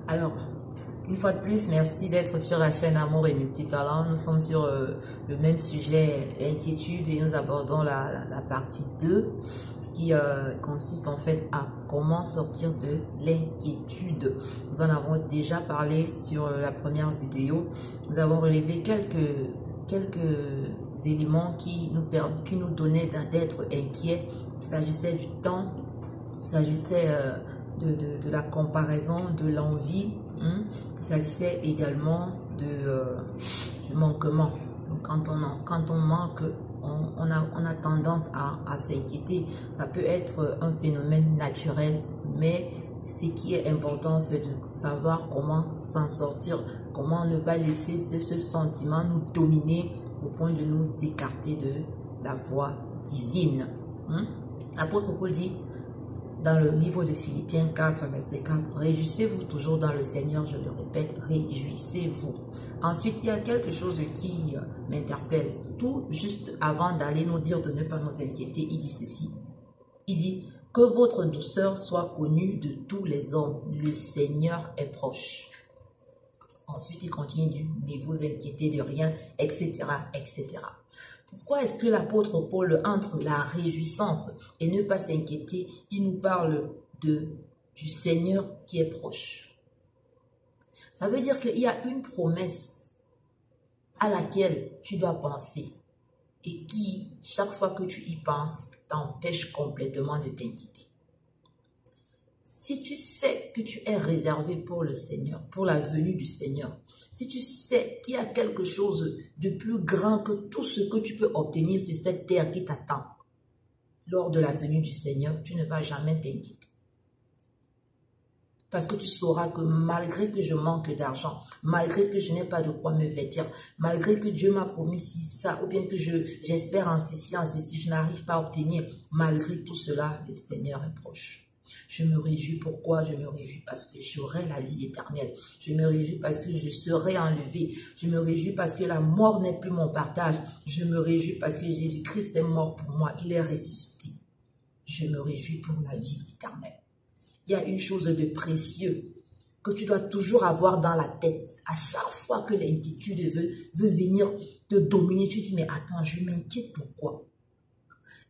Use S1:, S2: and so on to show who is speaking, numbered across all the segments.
S1: Alors, une fois de plus, merci d'être sur la chaîne Amour et Multitalent. Nous sommes sur le même sujet, l'inquiétude, et nous abordons la partie 2 qui consiste en fait à comment sortir de l'inquiétude. Nous en avons déjà parlé sur la première vidéo. Nous avons relevé quelques éléments qui nous donnaient d'être inquiets. Il s'agissait du temps, il s'agissait de la comparaison, de l'envie. Il s'agissait également du manquement. Donc quand on manque, on a tendance à s'inquiéter. Ça peut être un phénomène naturel, mais ce qui est important, c'est de savoir comment s'en sortir, comment ne pas laisser ce sentiment nous dominer au point de nous écarter de la voie divine. L'apôtre Paul dit dans le livre de Philippiens 4, verset 4, « Réjouissez-vous toujours dans le Seigneur, je le répète, réjouissez-vous. » Ensuite, il y a quelque chose qui m'interpelle. Tout juste avant d'aller nous dire de ne pas nous inquiéter, il dit ceci. Il dit, « Que votre douceur soit connue de tous les hommes, le Seigneur est proche. » Ensuite, il continue, « Ne vous inquiétez de rien, etc., etc. » Pourquoi est-ce que l'apôtre Paul, entre la réjouissance et ne pas s'inquiéter, il nous parle du Seigneur qui est proche? Ça veut dire qu'il y a une promesse à laquelle tu dois penser et qui, chaque fois que tu y penses, t'empêche complètement de t'inquiéter. Si tu sais que tu es réservé pour le Seigneur, pour la venue du Seigneur, si tu sais qu'il y a quelque chose de plus grand que tout ce que tu peux obtenir sur cette terre qui t'attend, lors de la venue du Seigneur, tu ne vas jamais t'inquiéter. Parce que tu sauras que malgré que je manque d'argent, malgré que je n'ai pas de quoi me vêtir, malgré que Dieu m'a promis ci, ça, ou bien que j'espère en ceci, je n'arrive pas à obtenir, malgré tout cela, le Seigneur est proche. Je me réjouis. Pourquoi? Je me réjouis parce que j'aurai la vie éternelle. Je me réjouis parce que je serai enlevé. Je me réjouis parce que la mort n'est plus mon partage. Je me réjouis parce que Jésus-Christ est mort pour moi. Il est ressuscité. Je me réjouis pour la vie éternelle. Il y a une chose de précieux que tu dois toujours avoir dans la tête. À chaque fois que l'inquiétude veut venir te dominer, tu dis, mais attends, je m'inquiète pourquoi?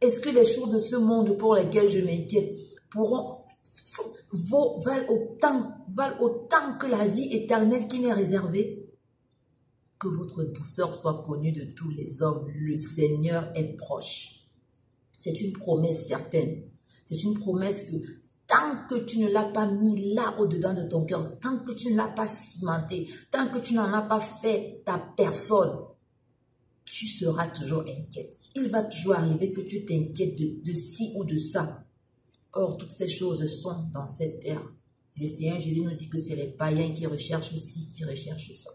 S1: Est-ce que les choses de ce monde pour lesquelles je m'inquiète valent autant que la vie éternelle qui m'est réservée? Que votre douceur soit connue de tous les hommes. Le Seigneur est proche. C'est une promesse certaine. C'est une promesse que tant que tu ne l'as pas mis là au-dedans de ton cœur, tant que tu ne l'as pas cimenté, tant que tu n'en as pas fait ta personne, tu seras toujours inquiète. Il va toujours arriver que tu t'inquiètes de ci ou de ça. Or, toutes ces choses sont dans cette terre. Et le Seigneur Jésus nous dit que c'est les païens qui recherchent ci, qui recherchent ça.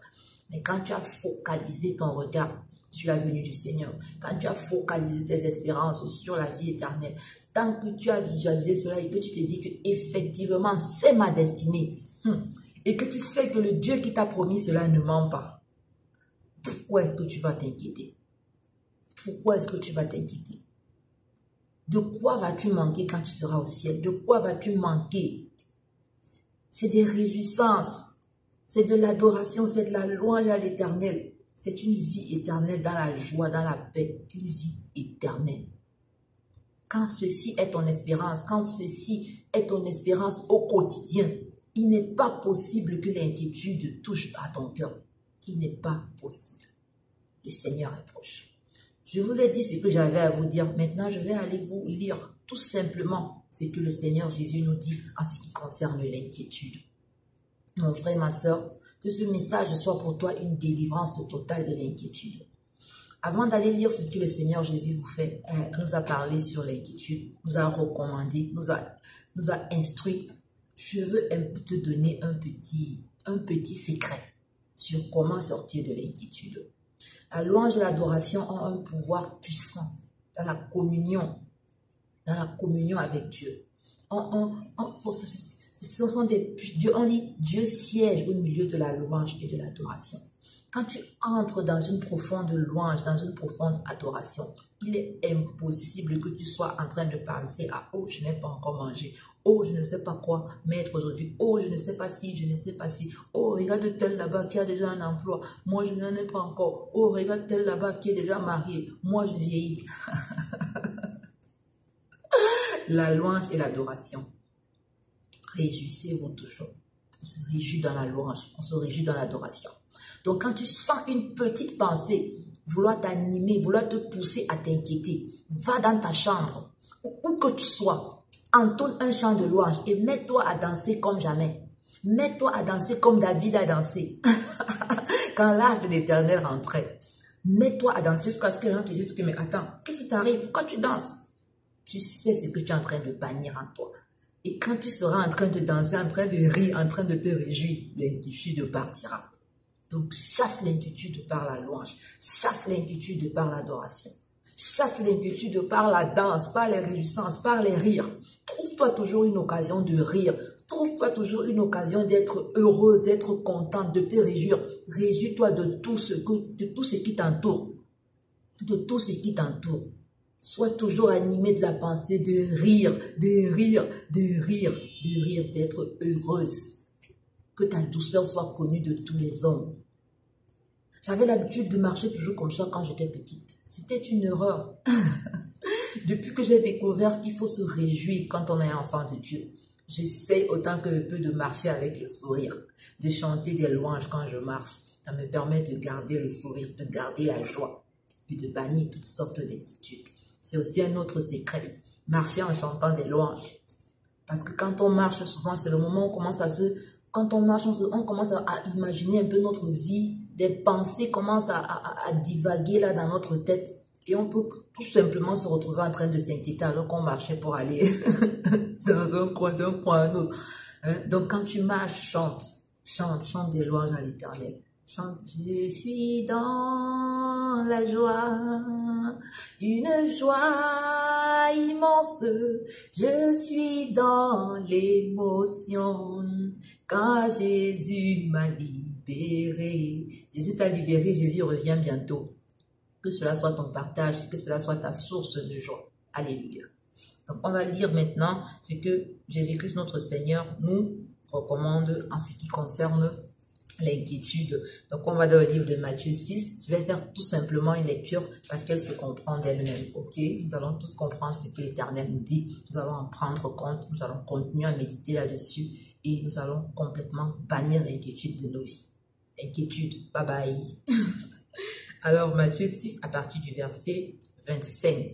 S1: Mais quand tu as focalisé ton regard sur la venue du Seigneur, quand tu as focalisé tes espérances sur la vie éternelle, tant que tu as visualisé cela et que tu te dis que effectivement c'est ma destinée, et que tu sais que le Dieu qui t'a promis cela ne ment pas, pourquoi est-ce que tu vas t'inquiéter? Pourquoi est-ce que tu vas t'inquiéter? De quoi vas-tu manquer quand tu seras au ciel? De quoi vas-tu manquer? C'est des réjouissances, c'est de l'adoration, c'est de la louange à l'Éternel. C'est une vie éternelle dans la joie, dans la paix, une vie éternelle. Quand ceci est ton espérance, quand ceci est ton espérance au quotidien, il n'est pas possible que l'inquiétude touche à ton cœur. Il n'est pas possible. Le Seigneur est proche. Je vous ai dit ce que j'avais à vous dire. Maintenant, je vais aller vous lire tout simplement ce que le Seigneur Jésus nous dit en ce qui concerne l'inquiétude. Mon frère, ma soeur, que ce message soit pour toi une délivrance totale de l'inquiétude. Avant d'aller lire ce que le Seigneur Jésus nous a parlé sur l'inquiétude, nous a recommandé, nous a instruit, je veux te donner un petit secret sur comment sortir de l'inquiétude. La louange et l'adoration ont un pouvoir puissant dans la communion avec Dieu. Ce sont des Dieu, on dit Dieu siège au milieu de la louange et de l'adoration. Quand tu entres dans une profonde louange, dans une profonde adoration, il est impossible que tu sois en train de penser à « Oh, je n'ai pas encore mangé. Oh, je ne sais pas quoi mettre aujourd'hui. Oh, je ne sais pas si, je ne sais pas si. Oh, regarde tel là-bas qui a déjà un emploi. Moi, je n'en ai pas encore. Oh, regarde tel là-bas qui est déjà marié. Moi, je vieillis. » La louange et l'adoration. Réjouissez-vous toujours. On se réjouit dans la louange, on se réjouit dans l'adoration. Donc quand tu sens une petite pensée vouloir t'animer, vouloir te pousser à t'inquiéter, va dans ta chambre, où que tu sois, entonne un chant de louange et mets-toi à danser comme jamais. Mets-toi à danser comme David a dansé. Quand l'âge de l'Éternel rentrait, mets-toi à danser jusqu'à ce que les gens te disent que mais attends, qu'est-ce qui t'arrive? Pourquoi tu danses? Tu sais ce que tu es en train de bannir en toi. Et quand tu seras en train de danser, en train de rire, en train de te réjouir, l'inquiétude partira. Donc, chasse l'inquiétude par la louange. Chasse l'inquiétude par l'adoration. Chasse l'inquiétude par la danse, par les réjouissances, par les rires. Trouve-toi toujours une occasion de rire. Trouve-toi toujours une occasion d'être heureuse, d'être contente, de te réjouir. Réjouis-toi de tout ce qui t'entoure. De tout ce qui t'entoure. Sois toujours animé de la pensée de rire, de rire, de rire, de rire, d'être heureuse. Que ta douceur soit connue de tous les hommes. J'avais l'habitude de marcher toujours comme ça quand j'étais petite. C'était une erreur. Depuis que j'ai découvert qu'il faut se réjouir quand on est enfant de Dieu, j'essaie autant que je peux de marcher avec le sourire, de chanter des louanges quand je marche. Ça me permet de garder le sourire, de garder la joie et de bannir toutes sortes d'inquiétudes. C'est aussi un autre secret, marcher en chantant des louanges. Parce que quand on marche, souvent, c'est le moment où on commence à quand on marche, on commence à imaginer un peu notre vie, des pensées commencent à divaguer là dans notre tête. Et on peut tout simplement se retrouver en train de s'inquiéter alors qu'on marchait pour aller dans un coin d'un coin à un autre. Hein? Donc quand tu marches, chante des louanges à l'Éternel. Chante, je suis dans la joie, une joie immense, je suis dans l'émotion, quand Jésus m'a libéré. Jésus t'a libéré, Jésus revient bientôt. Que cela soit ton partage, que cela soit ta source de joie. Alléluia. Donc on va lire maintenant ce que Jésus-Christ notre Seigneur nous recommande en ce qui concerne l'inquiétude. Donc on va dans le livre de Matthieu 6. Je vais faire tout simplement une lecture parce qu'elle se comprend d'elle-même. Ok, nous allons tous comprendre ce que l'Éternel nous dit. Nous allons en prendre compte. Nous allons continuer à méditer là-dessus et nous allons complètement bannir l'inquiétude de nos vies. Inquiétude, bye bye. Alors Matthieu 6 à partir du verset 25.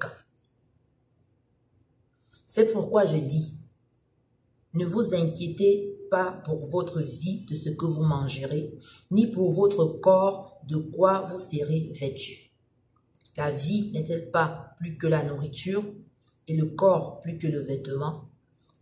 S1: C'est pourquoi je dis, ne vous inquiétez pas pour votre vie de ce que vous mangerez, ni pour votre corps de quoi vous serez vêtus. La vie n'est-elle pas plus que la nourriture et le corps plus que le vêtement?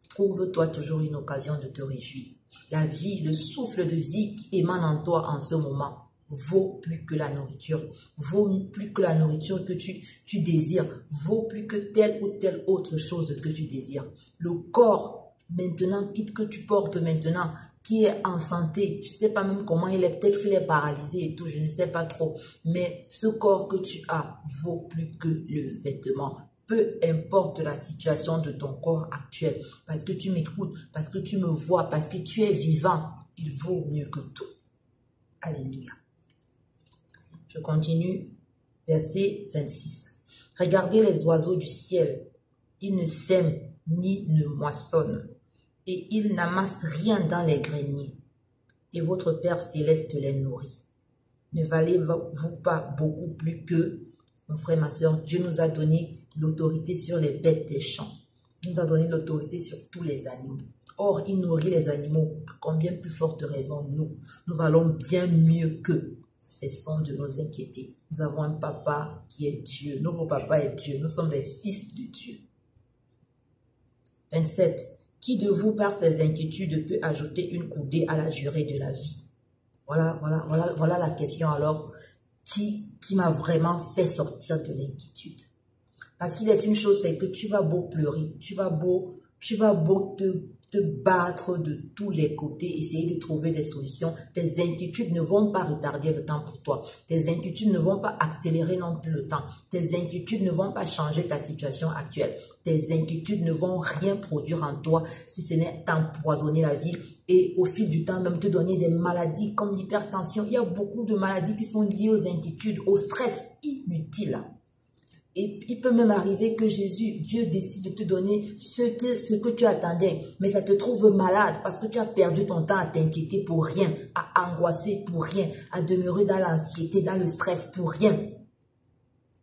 S1: Trouve-toi toujours une occasion de te réjouir. La vie, le souffle de vie qui émane en toi en ce moment, vaut plus que la nourriture, vaut plus que la nourriture que tu désires, vaut plus que telle ou telle autre chose que tu désires. Le corps, maintenant, que tu portes maintenant, qui est en santé, je ne sais pas même comment il est, peut-être qu'il est paralysé et tout, je ne sais pas trop, mais ce corps que tu as vaut plus que le vêtement. Peu importe la situation de ton corps actuel, parce que tu m'écoutes, parce que tu me vois, parce que tu es vivant, il vaut mieux que tout. Alléluia. Je continue, verset 26. Regardez les oiseaux du ciel. Ils ne sèment ni ne moissonnent, et ils n'amassent rien dans les greniers. Et votre Père céleste les nourrit. Ne valez-vous pas beaucoup plus qu'eux? Mon frère, ma soeur, Dieu nous a donné l'autorité sur les bêtes des champs. Il nous a donné l'autorité sur tous les animaux. Or, il nourrit les animaux. À combien plus forte raison nous valons bien mieux qu'eux. Cessons de nous inquiéter. Nous avons un papa qui est Dieu. Notre papa est Dieu. Nous sommes des fils de Dieu. 27. Qui de vous, par ses inquiétudes, peut ajouter une coudée à la durée de la vie? Voilà la question alors qui m'a vraiment fait sortir de l'inquiétude. Parce qu'il est une chose, c'est que tu vas beau pleurer, tu vas beau te te battre de tous les côtés, essayer de trouver des solutions. Tes inquiétudes ne vont pas retarder le temps pour toi. Tes inquiétudes ne vont pas accélérer non plus le temps. Tes inquiétudes ne vont pas changer ta situation actuelle. Tes inquiétudes ne vont rien produire en toi si ce n'est t'empoisonner la vie et au fil du temps même te donner des maladies comme l'hypertension. Il y a beaucoup de maladies qui sont liées aux inquiétudes, au stress inutile. Et il peut même arriver que Dieu décide de te donner ce que tu attendais. Mais ça te trouve malade parce que tu as perdu ton temps à t'inquiéter pour rien, à angoisser pour rien, à demeurer dans l'anxiété, dans le stress pour rien.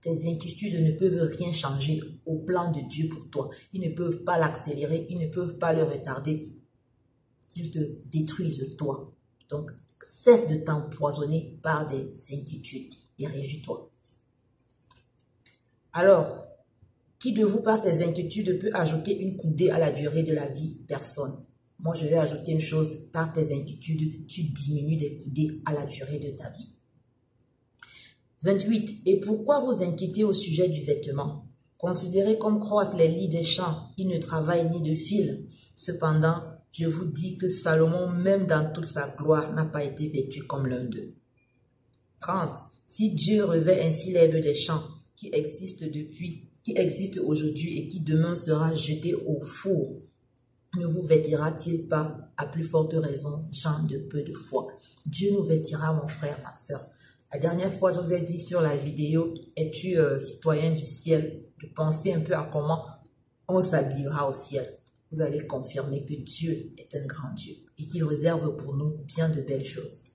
S1: Tes inquiétudes ne peuvent rien changer au plan de Dieu pour toi. Ils ne peuvent pas l'accélérer, ils ne peuvent pas le retarder. Ils te détruisent toi. Donc, cesse de t'empoisonner par des inquiétudes et réjouis-toi. Alors, qui de vous, par ses inquiétudes, peut ajouter une coudée à la durée de la vie? Personne. Moi, je vais ajouter une chose. Par tes inquiétudes, tu diminues des coudées à la durée de ta vie. 28. Et pourquoi vous inquiétez au sujet du vêtement? Considérez comme croissent les lits des champs. Ils ne travaillent ni ne filent. Cependant, je vous dis que Salomon, même dans toute sa gloire, n'a pas été vêtu comme l'un d'eux. 30. Si Dieu revêt ainsi l'herbe des champs, qui existe aujourd'hui et qui demain sera jeté au four, ne vous vêtira-t-il pas, à plus forte raison, gens de peu de foi? Dieu nous vêtira, mon frère, ma soeur. La dernière fois, je vous ai dit sur la vidéo, es-tu citoyen du ciel, de penser un peu à comment on s'habillera au ciel. Vous allez confirmer que Dieu est un grand Dieu et qu'il réserve pour nous bien de belles choses.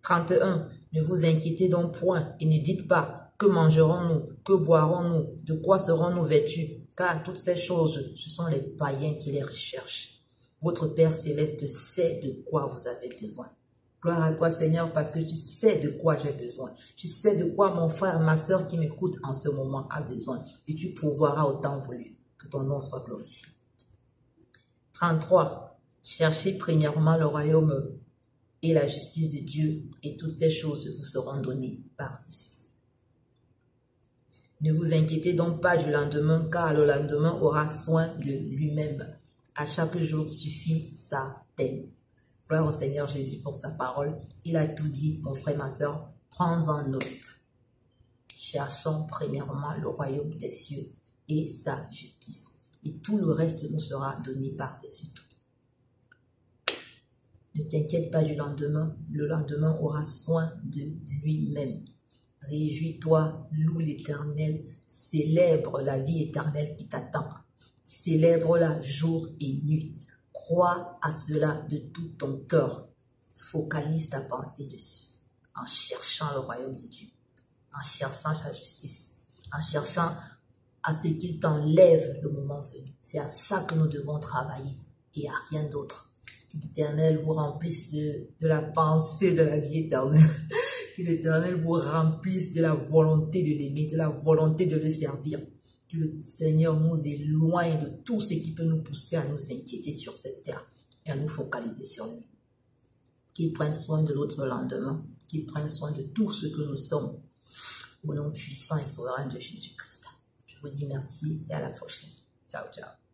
S1: 31. Ne vous inquiétez donc point et ne dites pas, que mangerons-nous? Que boirons-nous? De quoi serons-nous vêtus? Car toutes ces choses, ce sont les païens qui les recherchent. Votre Père Céleste sait de quoi vous avez besoin. Gloire à toi, Seigneur, parce que tu sais de quoi j'ai besoin. Tu sais de quoi mon frère, ma soeur qui m'écoute en ce moment a besoin. Et tu pourvoiras au temps voulu. Que ton nom soit glorifié. 33. Cherchez premièrement le royaume et la justice de Dieu, et toutes ces choses vous seront données par-dessus. Ne vous inquiétez donc pas du lendemain, car le lendemain aura soin de lui-même. À chaque jour suffit sa peine. Gloire au Seigneur Jésus pour sa parole. Il a tout dit, mon frère, ma soeur. Prends-en note. Cherchons premièrement le royaume des cieux et sa justice. Et tout le reste nous sera donné par-dessus tout. Ne t'inquiète pas du lendemain. Le lendemain aura soin de lui-même. Réjouis-toi, loue l'Éternel, célèbre la vie éternelle qui t'attend. Célèbre-la jour et nuit. Crois à cela de tout ton cœur. Focalise ta pensée dessus, en cherchant le royaume de Dieu, en cherchant sa justice, en cherchant à ce qu'il t'enlève le moment venu. C'est à ça que nous devons travailler et à rien d'autre. Que l'Éternel vous remplisse de la pensée de la vie éternelle. Que l'Éternel vous remplisse de la volonté de l'aimer, de la volonté de le servir. Que le Seigneur nous éloigne de tout ce qui peut nous pousser à nous inquiéter sur cette terre et à nous focaliser sur lui. Qu'il prenne soin de l'autre lendemain, qu'il prenne soin de tout ce que nous sommes. Au nom puissant et souverain de Jésus-Christ. Je vous dis merci et à la prochaine. Ciao, ciao.